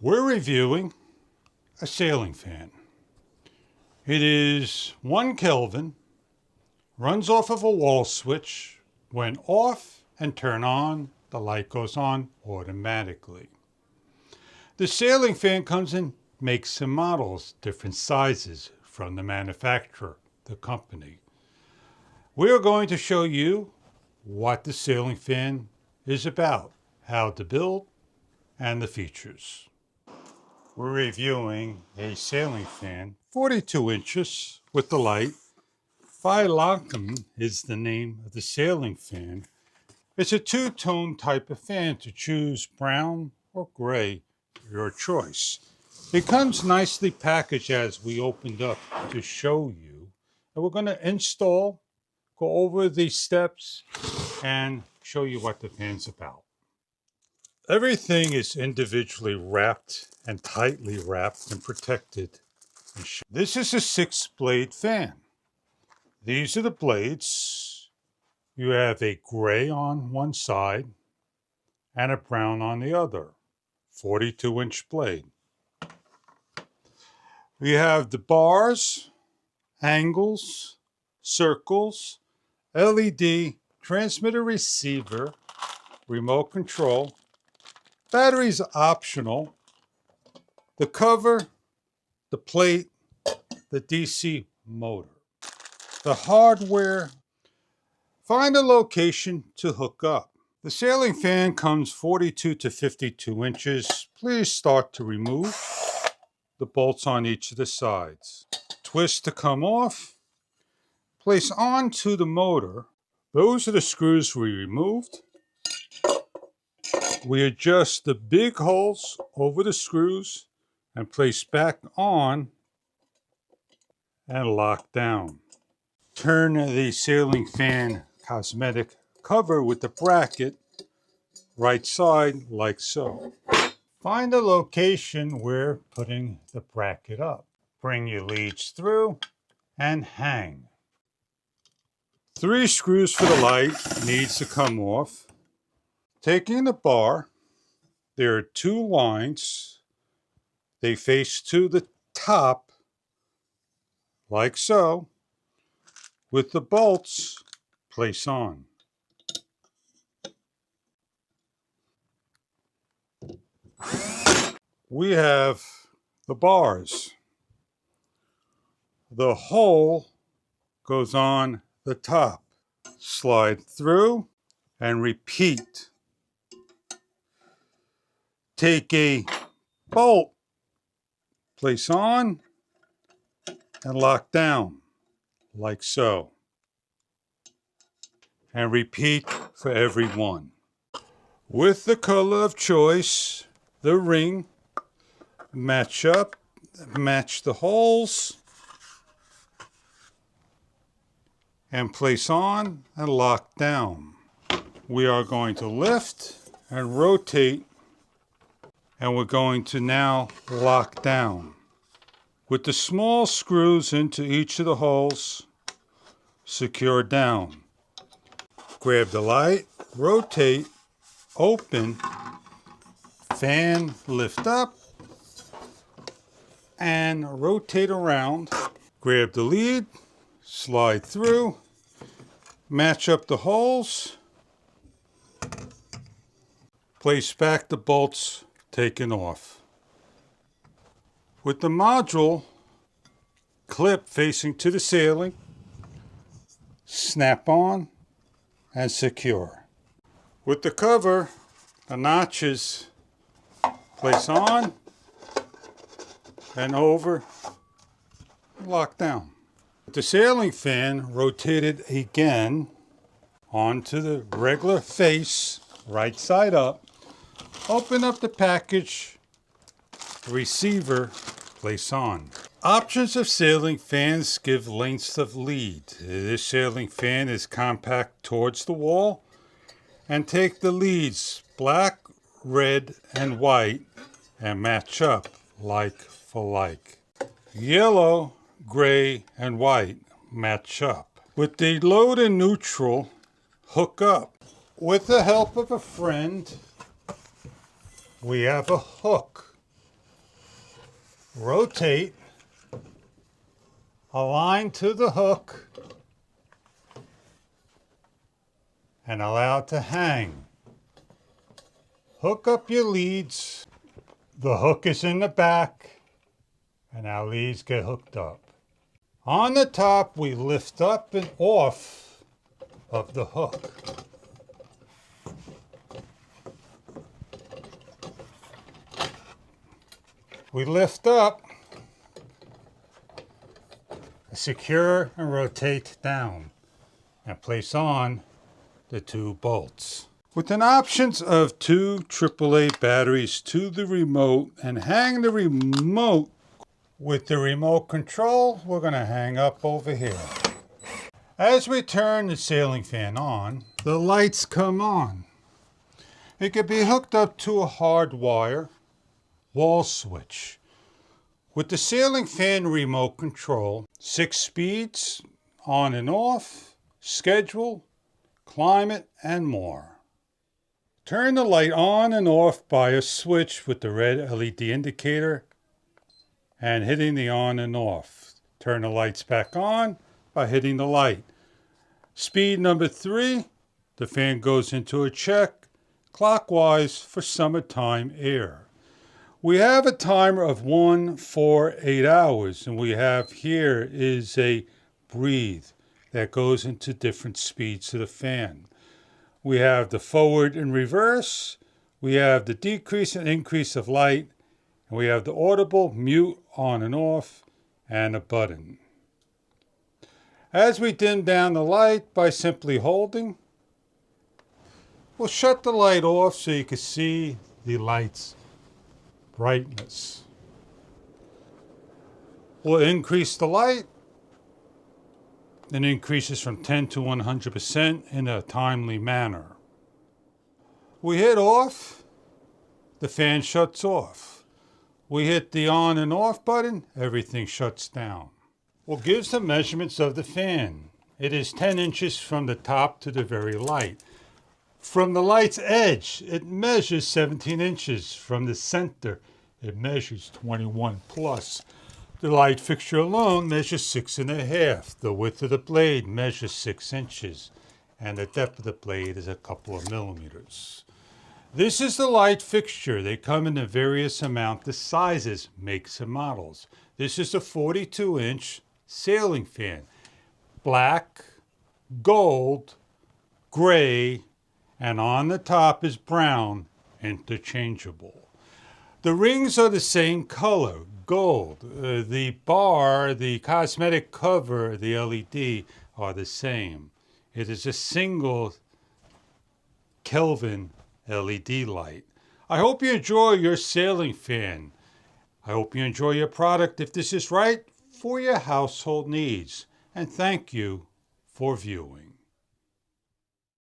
We're reviewing a ceiling fan. It is 1 Kelvin, runs off of a wall switch. When off and turn on, the light goes on automatically. The ceiling fan comes in makes and models, different sizes from the manufacturer, the company. We are going to show you what the ceiling fan is about, how to build, and the features. We're reviewing a ceiling fan, 42 inches with the light. Fishycomics is the name of the ceiling fan. It's a two-tone type of fan to choose brown or gray, your choice. It comes nicely packaged as we opened up to show you. And we're going to install, go over the steps, and show you what the fan's about. Everything is individually wrapped and tightly wrapped and protected. This is a 6-blade fan. These are the blades. You have a gray on one side and a brown on the other. 42-inch blade. We have the bars, angles, circles, LED, transmitter receiver, remote control. Batteries optional. The cover, the plate, the DC motor. The hardware. Find a location to hook up. The ceiling fan comes 42 to 52 inches. Please start to remove the bolts on each of the sides. Twist to come off. Place onto the motor. Those are the screws we removed. We adjust the big holes over the screws and place back on and lock down. Turn the ceiling fan cosmetic cover with the bracket right side like so. Find a location where putting the bracket up. Bring your leads through and hang. 3 screws for the light needs to come off. Taking the bar, there are 2 lines. They face to the top like so. With the bolts, place on. We have the bars. The hole goes on the top. Slide through and repeat. Take a bolt, place on, and lock down like so. And repeat for every one. With the color of choice, the ring, match up, match the holes, and place on and lock down. We are going to lift and rotate, and we're going to now lock down. With the small screws into each of the holes, secure down. Grab the light, rotate, open, fan lift up, and rotate around. Grab the lead, slide through, match up the holes, place back the bolts taken off. With the module clip facing to the ceiling, snap on and secure. With the cover, the notches place on and over, lock down. The ceiling fan rotated again onto the regular face, right side up. Open up the package, receiver, place on. Options of ceiling fans give lengths of lead. This ceiling fan is compact towards the wall, and take the leads black, red, and white and match up like for like. Yellow, gray, and white match up. With the load and neutral, hook up. With the help of a friend, we have a hook rotate, align to the hook, and allow it to hang. Hook up your leads. The hook is in the back, and our leads get hooked up. On the top, we lift up and off of the hook. We lift up, secure and rotate down, and place on the 2 bolts. With an options of 2 AAA batteries to the remote, and hang the remote with the remote control, we're going to hang up over here. As we turn the ceiling fan on, the lights come on. It can be hooked up to a hard wire wall switch. With the ceiling fan remote control, 6 speeds, on and off, schedule, climate, and more. Turn the light on and off by a switch with the red LED indicator and hitting the on and off. Turn the lights back on by hitting the light. Speed number 3, the fan goes into a check clockwise for summertime air. We have a timer of 1, 4, 8 hours, and we have here is a breathe that goes into different speeds of the fan. We have the forward and reverse, we have the decrease and increase of light, and we have the audible mute on and off, and a button. As we dim down the light by simply holding, we'll shut the light off so you can see the light's brightness. We'll increase the light. It increases from 10 to 100% in a timely manner. We hit off, the fan shuts off. We hit the on and off button, everything shuts down. We'll give some measurements of the fan. It is 10 inches from the top to the very light. From the light's edge, it measures 17 inches. From the center, it measures 21 plus. The light fixture alone measures 6.5. The width of the blade measures 6 inches. And the depth of the blade is a couple of millimeters. This is the light fixture. They come in a various amount of sizes, makes and models. This is a 42-inch ceiling fan. Black, gold, gray, and on the top is brown, interchangeable. The rings are the same color, gold. The bar, the cosmetic cover, the LED are the same. It is a single Kelvin LED light. I hope you enjoy your ceiling fan. I hope you enjoy your product if this is right for your household needs. And thank you for viewing.